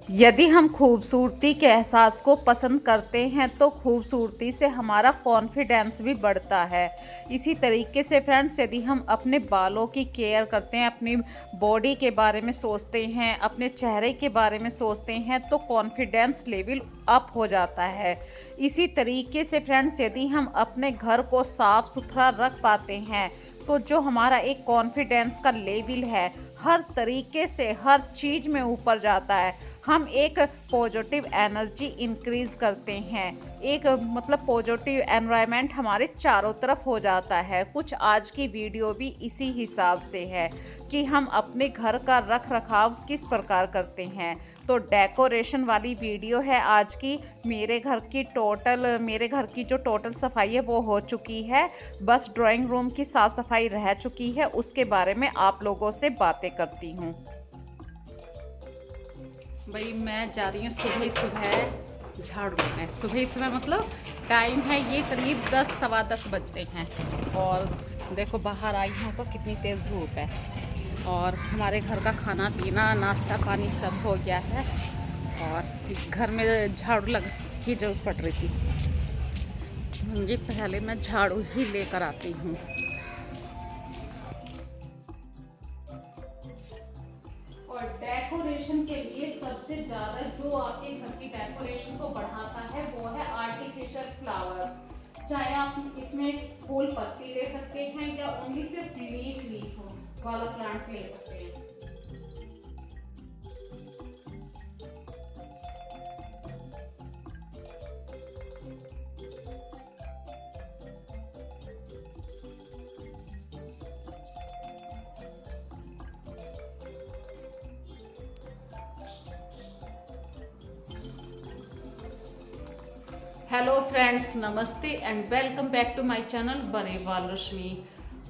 यदि हम खूबसूरती के एहसास को पसंद करते हैं तो खूबसूरती से हमारा कॉन्फिडेंस भी बढ़ता है। इसी तरीके से फ्रेंड्स, यदि हम अपने बालों की केयर करते हैं, अपनी बॉडी के बारे में सोचते हैं, अपने चेहरे के बारे में सोचते हैं तो कॉन्फिडेंस लेवल अप हो जाता है। इसी तरीके से फ्रेंड्स, यदि हम अपने घर को साफ सुथरा रख पाते हैं तो जो हमारा एक कॉन्फिडेंस का लेवल है हर तरीके से हर चीज़ में ऊपर जाता है। हम एक पॉजिटिव एनर्जी इंक्रीज करते हैं, एक मतलब पॉजिटिव एनवायरनमेंट हमारे चारों तरफ हो जाता है। कुछ आज की वीडियो भी इसी हिसाब से है कि हम अपने घर का रख रखाव किस प्रकार करते हैं। तो डेकोरेशन वाली वीडियो है आज की। मेरे घर की जो टोटल सफाई है वो हो चुकी है, बस ड्राइंग रूम की साफ़ सफाई रह चुकी है। उसके बारे में आप लोगों से बातें करती हूँ। भाई मैं जा रही हूँ सुबह ही सुबह झाड़ू लगाने। सुबह ही सुबह मतलब टाइम है ये करीब 10 सवा 10 बजते हैं। और देखो बाहर आई हूँ तो कितनी तेज़ धूप है। और हमारे घर का खाना पीना नाश्ता पानी सब हो गया है और घर में झाड़ू लग की जरूरत पड़ रही थी। ये पहले मैं झाड़ू ही लेकर आती हूँ। और डेकोरेशन के लिए सबसे ज़्यादा जो आपके घर की डेकोरेशन को बढ़ाता है वो है आर्टिफिशियल फ्लावर्स। चाहे आप इसमें फूल पत्ती ले सकते हैं या ओनली सिर्फ लीफ वाला प्लांट ले सकते हैं। हेलो फ्रेंड्स, नमस्ते and welcome back to my channel Barewal Rashmi.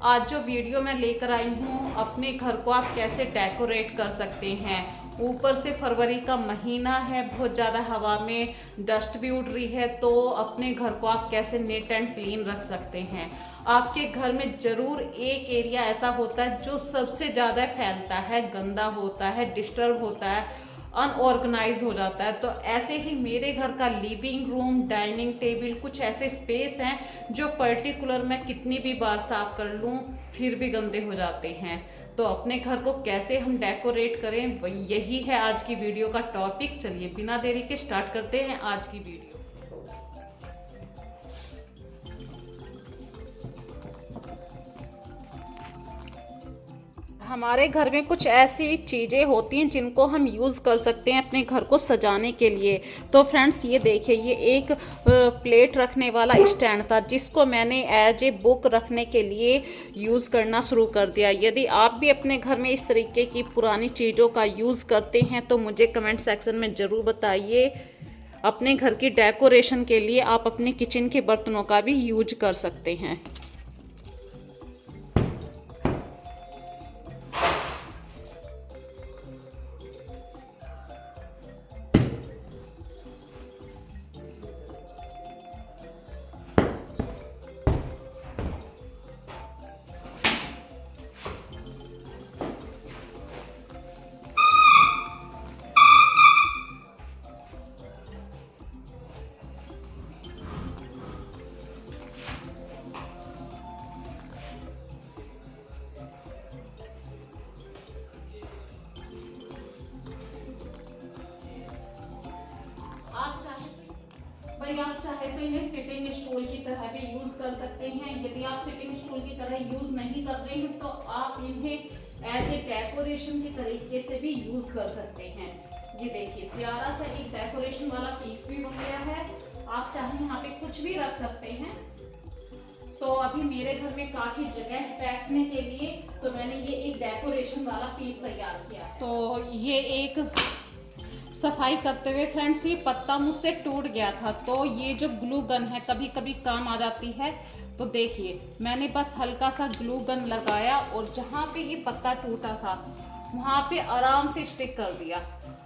आज जो वीडियो मैं लेकर आई हूँ, अपने घर को आप कैसे डेकोरेट कर सकते हैं। ऊपर से फरवरी का महीना है, बहुत ज़्यादा हवा में डस्ट भी उड़ रही है, तो अपने घर को आप कैसे नीट एंड क्लीन रख सकते हैं। आपके घर में ज़रूर एक एरिया ऐसा होता है जो सबसे ज़्यादा फैलता है, गंदा होता है, डिस्टर्ब होता है, अनऑर्गेनाइज हो जाता है। तो ऐसे ही मेरे घर का लिविंग रूम, डाइनिंग टेबल, कुछ ऐसे स्पेस हैं जो पर्टिकुलर मैं कितनी भी बार साफ कर लूँ फिर भी गंदे हो जाते हैं। तो अपने घर को कैसे हम डेकोरेट करें, यही है आज की वीडियो का टॉपिक। चलिए बिना देरी के स्टार्ट करते हैं आज की वीडियो। हमारे घर में कुछ ऐसी चीज़ें होती हैं जिनको हम यूज़ कर सकते हैं अपने घर को सजाने के लिए। तो फ्रेंड्स ये देखिए, ये एक प्लेट रखने वाला स्टैंड था जिसको मैंने एज ए बुक रखने के लिए यूज़ करना शुरू कर दिया। यदि आप भी अपने घर में इस तरीके की पुरानी चीज़ों का यूज़ करते हैं तो मुझे कमेंट सेक्शन में ज़रूर बताइए। अपने घर की डेकोरेशन के लिए आप अपने किचन के बर्तनों का भी यूज कर सकते हैं। आप चाहे तो इन्हें सिटिंग स्टूल की तरह भी यूज कर सकते हैं। यदि आप सिटिंग स्टूल की तरह यूज नहीं कर रहे हैं तो आप इन्हें एज ए डेकोरेशन के तरीके से भी यूज कर सकते हैं। ये देखिए प्यारा सा एक डेकोरेशन वाला पीस भी बन गया है। आप चाहे यहाँ पे कुछ भी रख सकते हैं। तो अभी मेरे घर में काफी जगह है बैठने के लिए, तो मैंने ये एक डेकोरेशन वाला पीस तैयार किया। तो ये एक सफाई करते हुए फ्रेंड्स ये पत्ता मुझसे टूट गया था, तो ये जो ग्लू गन है कभी कभी काम आ जाती है। तो देखिए मैंने बस हल्का सा ग्लू गन लगाया और जहाँ पे ये पत्ता टूटा था वहाँ पे आराम से स्टिक कर दिया।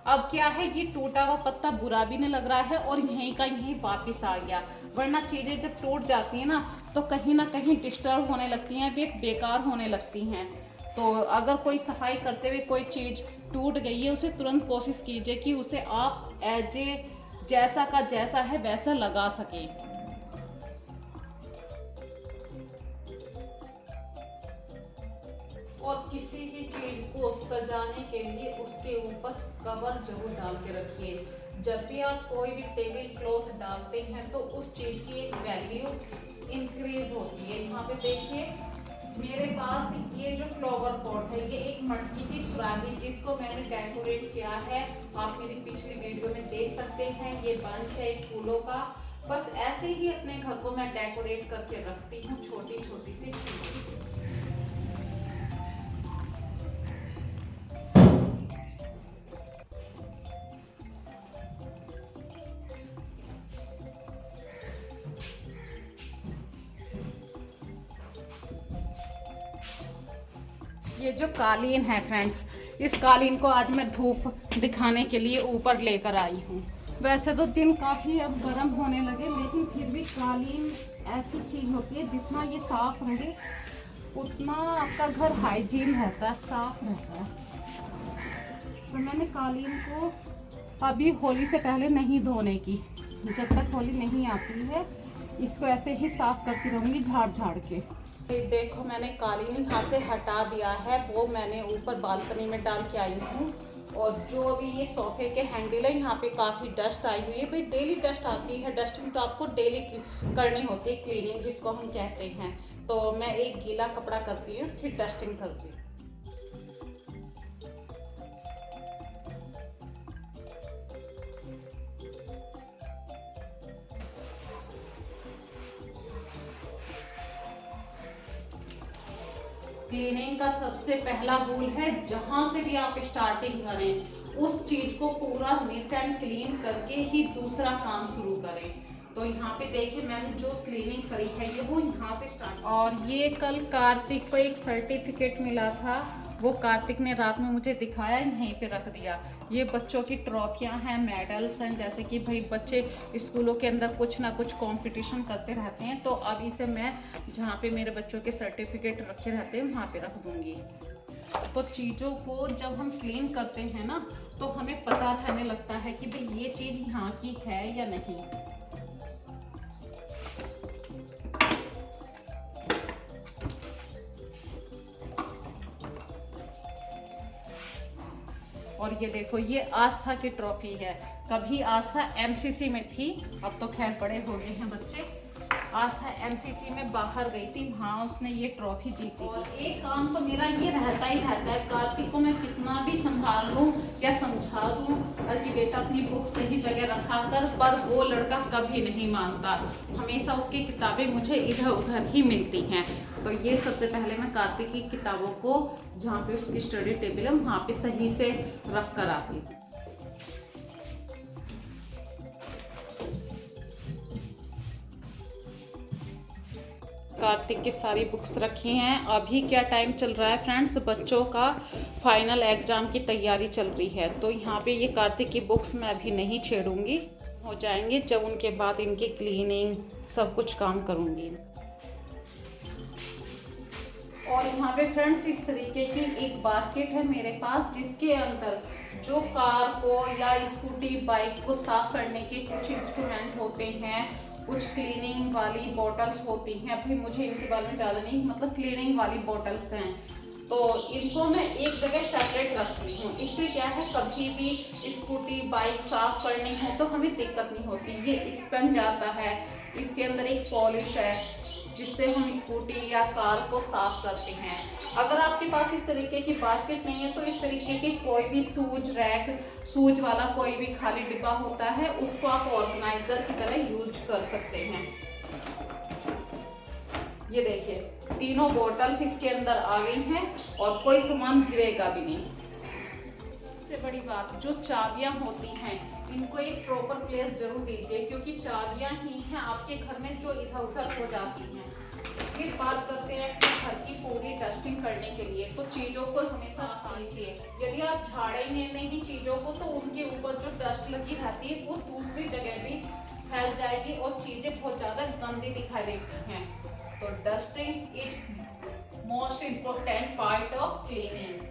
अब क्या है, ये टूटा हुआ पत्ता बुरा भी नहीं लग रहा है और यहीं का यहीं वापस आ गया। वरना चीज़ें जब टूट जाती हैं ना कहीं डिस्टर्ब होने लगती हैं, वे बेकार होने लगती हैं। तो अगर कोई सफाई करते हुए कोई चीज़ टूट गई है उसे तुरंत कोशिश कीजिए कि उसे आप एज ए जैसा का जैसा है वैसा लगा सकें। और किसी भी चीज को सजाने के लिए उसके ऊपर कवर जरूर डाल के रखिए। जब भी आप कोई भी टेबल क्लॉथ डालते हैं तो उस चीज की एक वैल्यू इंक्रीज होती है। यहाँ पे देखिए मेरे पास ये जो फ्लावर पॉट है, ये एक मटकी की सुराही जिसको मैंने डेकोरेट किया है, आप मेरी पिछली वीडियो में देख सकते हैं। ये बंच है फूलों का। बस ऐसे ही अपने घर को मैं डेकोरेट करके रखती हूँ छोटी छोटी सी चीजों से। ये जो कालीन है फ्रेंड्स, इस कालीन को आज मैं धूप दिखाने के लिए ऊपर लेकर आई हूँ। वैसे तो दिन काफ़ी अब गर्म होने लगे, लेकिन फिर भी कालीन ऐसी चीज़ होती है जितना ये साफ रहे उतना आपका घर हाइजीन रहता है, साफ रहता है। तो मैंने कालीन को अभी होली से पहले नहीं धोने की, जब तक होली नहीं आती है इसको ऐसे ही साफ करती रहूँगी झाड़ झाड़ के। देखो मैंने कालीन यहाँ से हटा दिया है, वो मैंने ऊपर बालकनी में डाल के आई हूँ। और जो अभी ये सोफे के हैंडल है, यहाँ पे काफ़ी डस्ट आई हुई है। भाई डेली डस्ट आती है, डस्टिंग तो आपको डेली करनी होती है, क्लीनिंग जिसको हम कहते हैं। तो मैं एक गीला कपड़ा करती हूँ फिर डस्टिंग करती हूँ। क्लीनिंग का सबसे पहला रूल है, जहां से भी आप स्टार्टिंग करें उस चीज को पूरा नीट एंड क्लीन करके ही दूसरा काम शुरू करें। तो यहाँ पे देखिए मैंने जो क्लीनिंग करी है ये वो यहाँ से स्टार्ट। और ये कल कार्तिक को एक सर्टिफिकेट मिला था, वो कार्तिक ने रात में मुझे दिखाया, यहीं पे रख दिया। ये बच्चों की ट्रॉफियाँ हैं, मेडल्स हैं, जैसे कि भाई बच्चे स्कूलों के अंदर कुछ ना कुछ कंपटीशन करते रहते हैं। तो अब इसे मैं जहाँ पे मेरे बच्चों के सर्टिफिकेट रखे रहते हैं वहाँ पे रख दूँगी। तो चीज़ों को जब हम क्लीन करते हैं ना तो हमें पता रहने लगता है कि भाई ये चीज़ यहाँ की है या नहीं। और ये देखो ये आस्था की ट्रॉफी है। कभी आस्था एनसीसी में थी, अब तो खैर बड़े हो गए हैं बच्चे। आस्था एनसीसी में बाहर गई थी, वहाँ उसने ये ट्रॉफी जीती। और एक काम तो मेरा ये रहता ही रहता है, कार्तिक को मैं कितना भी संभाल लूँ या समझा दूँ कि बेटा अपनी बुक सही जगह रखा कर, पर वो लड़का कभी नहीं मानता। हमेशा उसकी किताबें मुझे इधर उधर ही मिलती हैं। तो ये सबसे पहले मैं कार्तिक की किताबों को जहाँ पे उसकी स्टडी टेबल है वहाँ पे सही से रख कर आती हूँ। कार्तिक की सारी बुक्स रखी हैं। अभी क्या टाइम चल रहा है फ्रेंड्स, बच्चों का फाइनल एग्जाम की तैयारी चल रही है। तो यहाँ पे ये कार्तिक की बुक्स मैं अभी नहीं छेड़ूंगी, हो जाएंगे जब उनके बाद इनकी क्लीनिंग सब कुछ काम करूँगी। और यहाँ पे फ्रेंड्स इस तरीके की एक बास्केट है मेरे पास, जिसके अंदर जो कार को या स्कूटी बाइक को साफ करने के कुछ इंस्ट्रूमेंट होते हैं, कुछ क्लीनिंग वाली बॉटल्स होती हैं। अभी मुझे इनके बारे में ज़्यादा नहीं, मतलब क्लीनिंग वाली बॉटल्स हैं, तो इनको मैं एक जगह सेपरेट रखती हूँ। इससे क्या है, कभी भी स्कूटी बाइक साफ करनी हो तो हमें दिक्कत नहीं होती। ये स्पंज आता है, इसके अंदर एक पॉलिश है जिससे हम स्कूटी या कार को साफ करते हैं। अगर आपके पास इस तरीके की बास्केट नहीं है तो इस तरीके की कोई भी सूज रैक, सूज वाला कोई भी खाली डिब्बा होता है, उसको आप ऑर्गेनाइजर की तरह यूज कर सकते हैं। ये देखिए तीनों बॉटल्स इसके अंदर आ गई हैं और कोई सामान गिरेगा भी नहीं। सबसे बड़ी बात, जो चाबियां होती हैं इनको एक प्रॉपर प्लेस जरूर दीजिए, क्योंकि चाबियां ही हैं आपके घर में जो इधर उधर हो जाती हैं। फिर बात करते हैं घर की पूरी डस्टिंग करने के लिए, तो चीज़ों को हमेशा कीजिए। यदि आप झाड़ेंगे नहीं चीज़ों को तो उनके ऊपर जो डस्ट लगी रहती है वो दूसरी जगह भी फैल जाएगी और चीज़ें बहुत ज़्यादा गंदी दिखाई देती हैं। तो dusting is most important part of cleaning.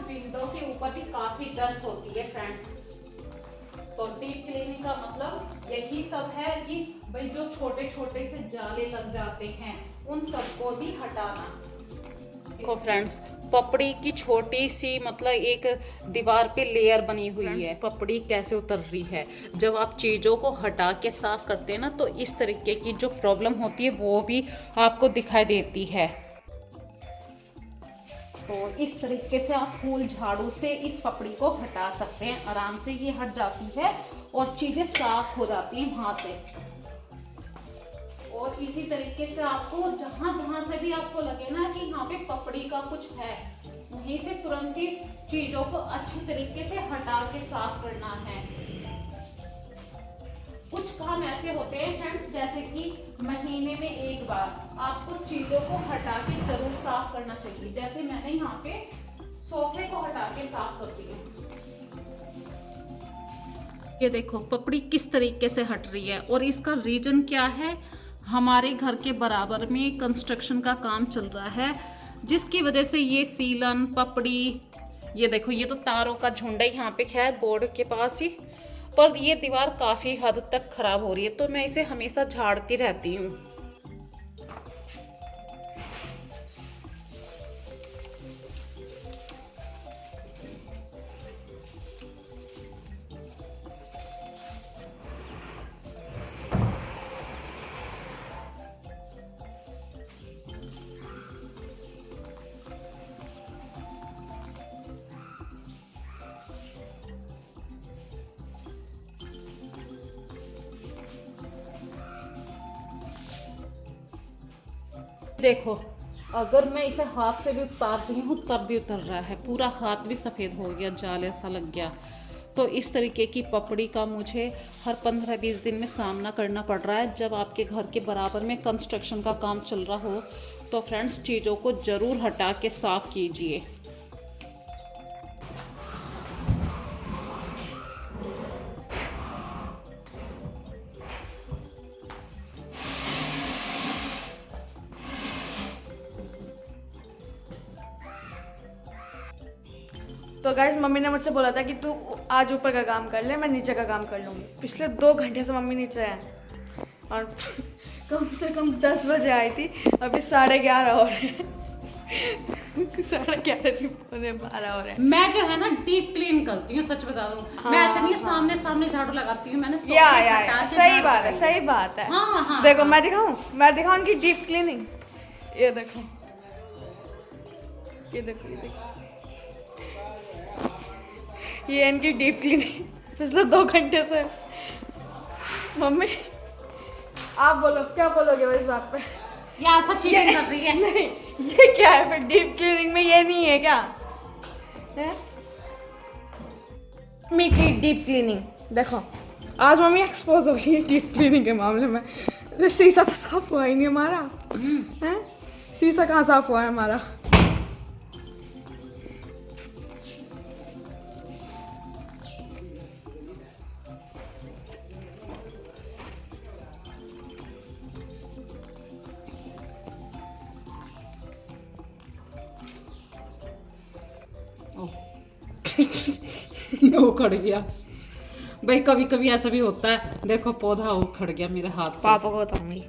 Window के ऊपर भी काफी डस्ट होती है फ्रेंड्स। तो डीप क्लीनिंग का मतलब यही सब है कि भाई जो छोटे छोटे से जाले लग जाते हैं उन सबको भी हटाना। देखो फ्रेंड्स, पपड़ी की छोटी सी मतलब एक दीवार पे लेयर बनी हुई है। पपड़ी कैसे उतर रही है, जब आप चीज़ों को हटा के साफ करते हैं ना तो इस तरीके की जो प्रॉब्लम होती है वो भी आपको दिखाई देती है। तो इस तरीके से आप फूल झाड़ू से इस पपड़ी को हटा सकते हैं, आराम से ये हट जाती है और चीज़ें साफ हो जाती हैं वहाँ से। और इसी तरीके से आपको जहां जहां से भी आपको लगे ना कि यहाँ पे पपड़ी का कुछ है, वहीं से तुरंत ही चीजों को अच्छी तरीके से हटा के साफ करना है। कुछ काम ऐसे होते हैं फ्रेंड्स, जैसे कि महीने में एक बार आपको चीजों को हटा के जरूर साफ करना चाहिए। जैसे मैंने यहाँ पे सोफे को हटा के साफ करती हूँ। ये देखो पपड़ी किस तरीके से हट रही है और इसका रीजन क्या है, हमारे घर के बराबर में कंस्ट्रक्शन का काम चल रहा है जिसकी वजह से ये सीलन पपड़ी, ये देखो ये तो तारों का झुंड है यहाँ पे, खैर बोर्ड के पास ही, पर ये दीवार काफ़ी हद तक खराब हो रही है तो मैं इसे हमेशा झाड़ती रहती हूँ। देखो अगर मैं इसे हाथ से भी उतार रही हूँ तब भी उतर रहा है, पूरा हाथ भी सफ़ेद हो गया, जाल ऐसा लग गया। तो इस तरीके की पपड़ी का मुझे हर 15-20 दिन में सामना करना पड़ रहा है। जब आपके घर के बराबर में कंस्ट्रक्शन का काम चल रहा हो तो फ्रेंड्स चीज़ों को ज़रूर हटा के साफ़ कीजिए। तो गाइज मम्मी ने मुझसे बोला था कि तू आज ऊपर का काम कर ले, मैं नीचे का काम कर लूँगी। पिछले 2 घंटे से मम्मी नीचे है और कम से कम 10 बजे आई थी, अभी 11:30 हो रहे हैं। 11:30 नहीं, 12:30 हो रहे हैं। मैं जो है ना डीप क्लीन करती हूँ, सच बता दूँ। हाँ, मैं ऐसे नहीं हाँ। सामने झाड़ू लगाती हूँ, मैंने या सही बात है, सही बात है। हाँ, हाँ, देखो हाँ। मैं दिखाऊँ उनकी डीप क्लीनिंग। ये देखो ये देखो ये देखो, ये इनकी डीप क्लीनिंग पिछले 2 घंटे से। मम्मी आप बोलो, क्या बोलोगे इस बात पे? ये ऐसा चीटिंग कर रही है। नहीं, ये क्या है फिर? डीप क्लीनिंग में ये नहीं है क्या है? मम्मी की डीप क्लीनिंग देखो, आज मम्मी एक्सपोज हो रही है डीप क्लीनिंग के मामले में। शीशा तो साफ हुआ ही नहीं हमारा है, शीशा कहाँ साफ हुआ है हमारा? उखड़ गया भाई, कभी कभी ऐसा भी होता है। देखो पौधा उखड़ गया मेरे हाथ से। पापा को बताऊंगी।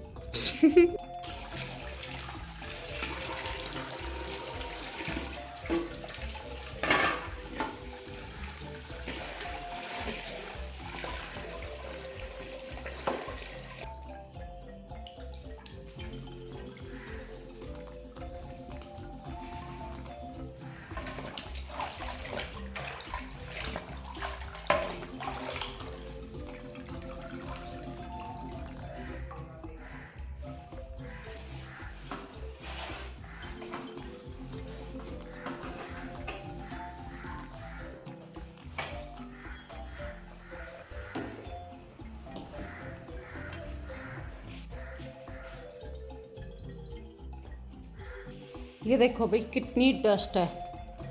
ये देखो भाई कितनी डस्ट है,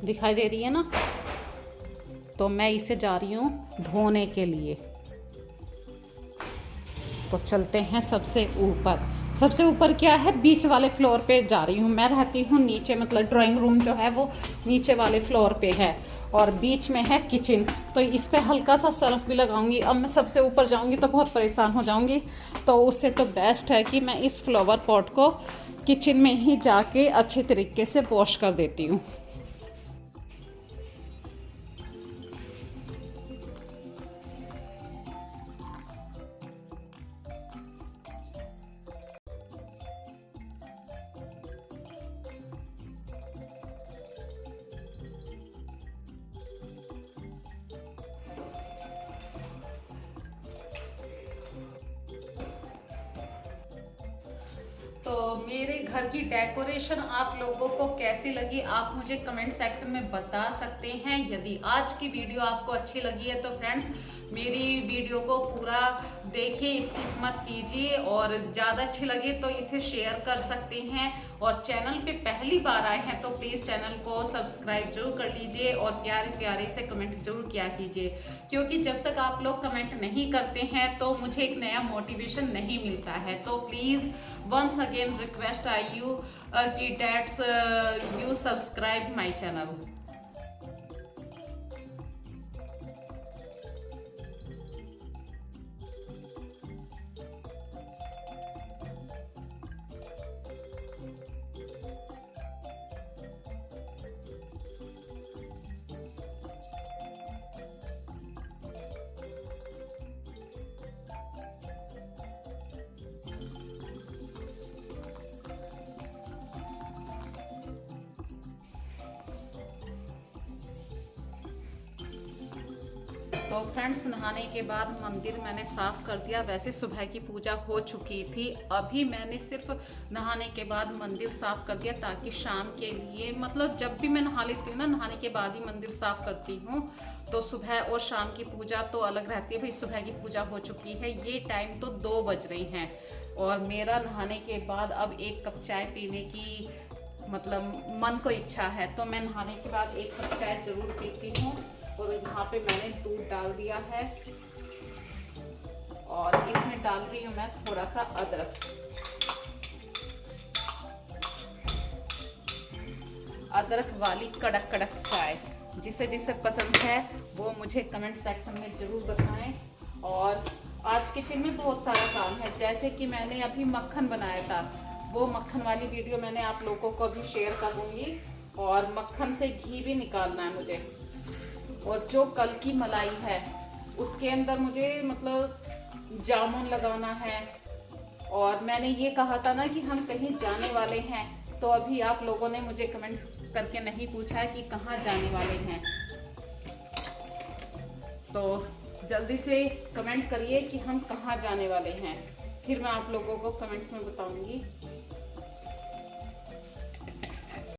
दिखाई दे रही है ना। तो मैं इसे जा रही हूँ धोने के लिए। तो चलते हैं सबसे ऊपर। सबसे ऊपर क्या है, बीच वाले फ्लोर पे जा रही हूँ। मैं रहती हूँ नीचे, मतलब ड्राइंग रूम जो है वो नीचे वाले फ्लोर पे है और बीच में है किचन। तो इस पे हल्का सा सर्फ भी लगाऊंगी। अब मैं सबसे ऊपर जाऊंगी तो बहुत परेशान हो जाऊंगी, तो उससे तो बेस्ट है कि मैं इस फ्लावर पॉट को किचन में ही जाके अच्छे तरीके से वॉश कर देती हूँ। तो मेरे घर की डेकोरेशन आप लोगों को कैसी लगी, आप मुझे कमेंट सेक्शन में बता सकते हैं। यदि आज की वीडियो आपको अच्छी लगी है तो फ्रेंड्स मेरी वीडियो को पूरा देखिए, स्किप मत कीजिए, और ज़्यादा अच्छी लगे तो इसे शेयर कर सकते हैं। और चैनल पे पहली बार आए हैं तो प्लीज़ चैनल को सब्सक्राइब जरूर कर लीजिए और प्यारे प्यारे से कमेंट जरूर किया कीजिए, क्योंकि जब तक आप लोग कमेंट नहीं करते हैं तो मुझे एक नया मोटिवेशन नहीं मिलता है। तो please once again request you that you subscribe my channel. तो फ्रेंड्स नहाने के बाद मंदिर मैंने साफ कर दिया। वैसे सुबह की पूजा हो चुकी थी, अभी मैंने सिर्फ नहाने के बाद मंदिर साफ कर दिया ताकि शाम के लिए, मतलब जब भी मैं नहा लेती हूँ ना, नहाने के बाद ही मंदिर साफ करती हूँ। तो सुबह और शाम की पूजा तो अलग रहती है। भाई सुबह की पूजा हो चुकी है, ये टाइम तो 2 बज रही हैं और मेरा नहाने के बाद अब 1 कप चाय पीने की मतलब मन को इच्छा है। तो मैं नहाने के बाद 1 कप चाय जरूर पीती हूँ। और यहाँ पे मैंने दूध डाल दिया है और इसमें डाल रही हूँ मैं थोड़ा सा अदरक। अदरक वाली कड़क कड़क चाय जिसे जिसे पसंद है वो मुझे कमेंट सेक्शन में ज़रूर बताएं। और आज किचन में बहुत सारा काम है, जैसे कि मैंने अभी मक्खन बनाया था, वो मक्खन वाली वीडियो मैंने आप लोगों को अभी शेयर करूँगी। और मक्खन से घी भी निकालना है मुझे। और जो कल की मलाई है उसके अंदर मुझे मतलब जामुन लगाना है। और मैंने ये कहा था ना कि हम कहीं जाने वाले हैं, तो अभी आप लोगों ने मुझे कमेंट करके नहीं पूछा है कि कहाँ जाने वाले हैं, तो जल्दी से कमेंट करिए कि हम कहाँ जाने वाले हैं, फिर मैं आप लोगों को कमेंट में बताऊंगी।